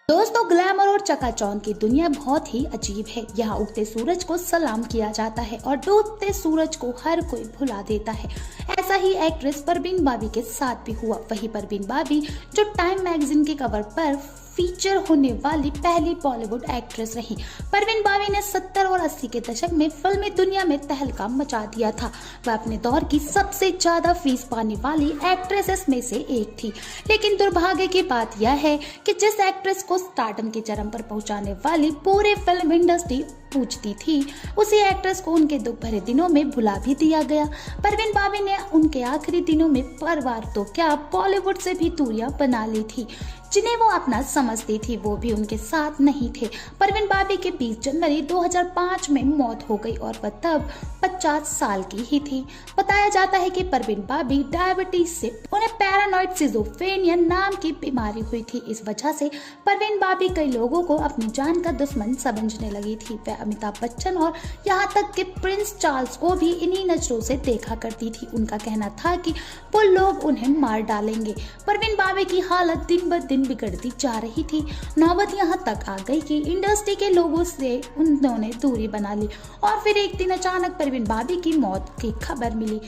दोस्तों, ग्लैमर और चकाचौंध की दुनिया बहुत ही अजीब है। यहाँ उगते सूरज को सलाम किया जाता है और डूबते सूरज को हर कोई भुला देता है। ऐसा ही एक्ट्रेस परवीन बाबी के साथ भी हुआ। वही परवीन बाबी जो टाइम मैगजीन के कवर पर फीचर होने वाली पहली बॉलीवुड एक्ट्रेस रही। परवीन बाबी ने 70 और 80 के दशक में फिल्मी दुनिया में तहलका मचा दिया था। वह अपने दौर की सबसे ज्यादा फीस पाने वाली एक्ट्रेसेस में से एक थी। लेकिन दुर्भाग्य की बात यह है कि जिस एक्ट्रेस को स्टारडम के चरम पर पहुंचाने वाली पूरे फिल्म इंडस्ट्री पूछती थी, उसी एक्ट्रेस को उनके दुख भरे दिनों में भुला भी दिया गया। परवीन बाबी ने उनके आखिरी दिनों में परिवार तो क्या, बॉलीवुड से भी दूरियां बना ली थी। जिन्हें वो अपना समझती थी, वो भी उनके साथ नहीं थे। परवीन बाबी के 20 जनवरी 2005 में मौत हो गई और वह तब 50 साल की ही थी। बताया जाता है कि परवीन बाबी डायबिटीज से उन्हें पैरानॉइड सिजोफ्रेनिया नाम की बीमारी हुई थी। इस वजह से परवीन बाबी कई लोगों को अपनी जान का दुश्मन समझने लगी थी। वह अमिताभ बच्चन और यहाँ तक कि प्रिंस चार्ल्स को भी इन्हीं नजरों से देखा करती थी। उनका कहना था कि वो लोग उन्हें मार डालेंगे। परवीन बाबी की हालत दिन ब दिन बिगड़ती जा रही थी। नौबत यहाँ तक आ गई कि इंडस्ट्री के लोगों से उन्होंने दूरी बना ली और फिर एक दिन अचानक परवीन बाबी की मौत की खबर मिली।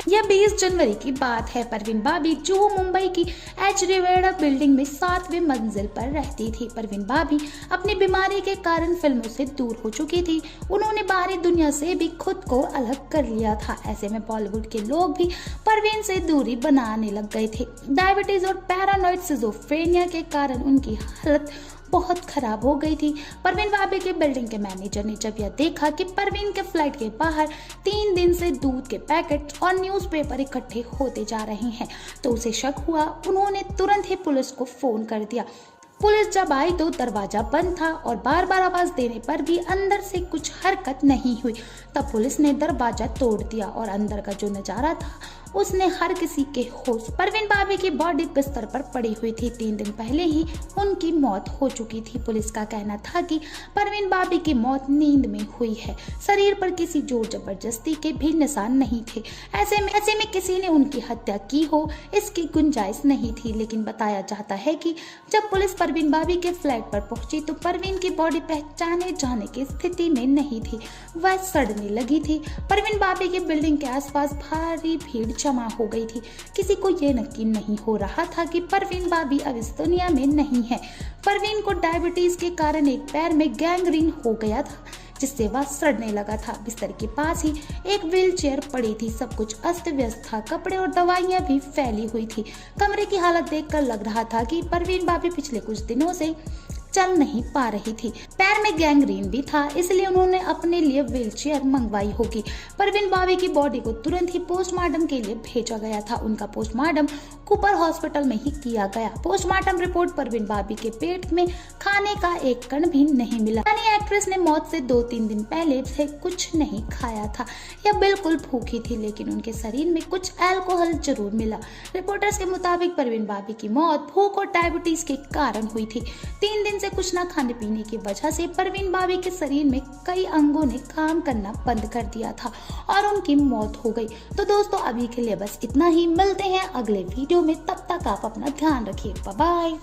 यह 20 जनवरी की बात है। परवीन बाबी जुहू मुंबई की एच रिवेरा बिल्डिंग में 7वें मंजिल पर रहती थी। परवीन बाबी अपनी बीमारी के कारण फिल्मों से दूर हो चुकी थी। उन्होंने बाहरी दुनिया से भी खुद को अलग कर लिया था। ऐसे में बॉलीवुड के लोग भी परवीन से दूरी बनाने लग गए थे। डायबिटीज और पैरानॉइड सिजोफ्रेनिया के कारण उनकी हालत बहुत खराब हो गई थी। परवीन बाबी के बिल्डिंग के मैनेजर ने जब यह देखा कि परवीन के फ्लैट के बाहर 3 दिन से दूध के पैकेट और न्यूज़पेपर इकट्ठे होते जा रहे हैं, तो उसे शक हुआ। उन्होंने तुरंत ही पुलिस को फोन कर दिया। पुलिस जब आई तो दरवाजा बंद था और बार बार आवाज देने पर भी अंदर से कुछ हरकत नहीं हुई। तब पुलिस ने दरवाजा तोड़ दिया और अंदर का जो नजारा था उसने हर किसी के होश। परवीन बाबी की बॉडी बिस्तर पर पड़ी हुई थी। 3 दिन पहले ही उनकी मौत हो चुकी थी। पुलिस का कहना था कि परवीन बाबी की मौत नींद में हुई है। शरीर पर किसी जोर जबरदस्ती के भी निशान नहीं थे। ऐसे में किसी ने उनकी हत्या की हो, इसकी गुंजाइश नहीं थी। लेकिन बताया जाता है कि जब पुलिस परवीन बाबी के फ्लैट पर पहुंची तो परवीन की बॉडी पहचाने जाने की स्थिति में नहीं थी। वह सड़ने लगी थी। परवीन बाबी की बिल्डिंग के आसपास भारी भीड़ जमा हो गई थी। किसी को यह यकीन नहीं हो रहा था कि परवीन बाबी अब इस दुनिया में नहीं है। परवीन को डायबिटीज के कारण एक पैर में गैंग्रीन हो गया था, जिससे वह सड़ने लगा था। बिस्तर के पास ही एक व्हील चेयर पड़ी थी। सब कुछ अस्त व्यस्त था। कपड़े और दवाइयां भी फैली हुई थी। कमरे की हालत देखकर लग रहा था कि परवीन बाबी पिछले कुछ दिनों से चल नहीं पा रही थी। पैर में गैंग्रीन भी था, इसलिए उन्होंने अपने लिए व्हीलचेयर मंगवाई होगी। परवीन बाबी की बॉडी को तुरंत ही पोस्टमार्टम के लिए भेजा गया था। उनका पोस्टमार्टम कूपर हॉस्पिटल में ही किया गया। पोस्टमार्टम रिपोर्ट परवीन बाबी के पेट में खाने का एक कण भी नहीं मिला। यानी एक्ट्रेस ने मौत से 2-3 दिन पहले से कुछ नहीं खाया था। यह बिल्कुल भूखी थी, लेकिन उनके शरीर में कुछ अल्कोहल जरूर मिला। रिपोर्टर्स के मुताबिक परवीन बाबी की मौत भूख और डायबिटीज के कारण हुई थी। 3 दिन से कुछ ना खाने पीने की वजह से परवीन बाबी के शरीर में कई अंगों ने काम करना बंद कर दिया था और उनकी मौत हो गई। तो दोस्तों, अभी के लिए बस इतना ही। मिलते हैं अगले वीडियो में। तब तक आप अपना ध्यान रखिए। Bye bye.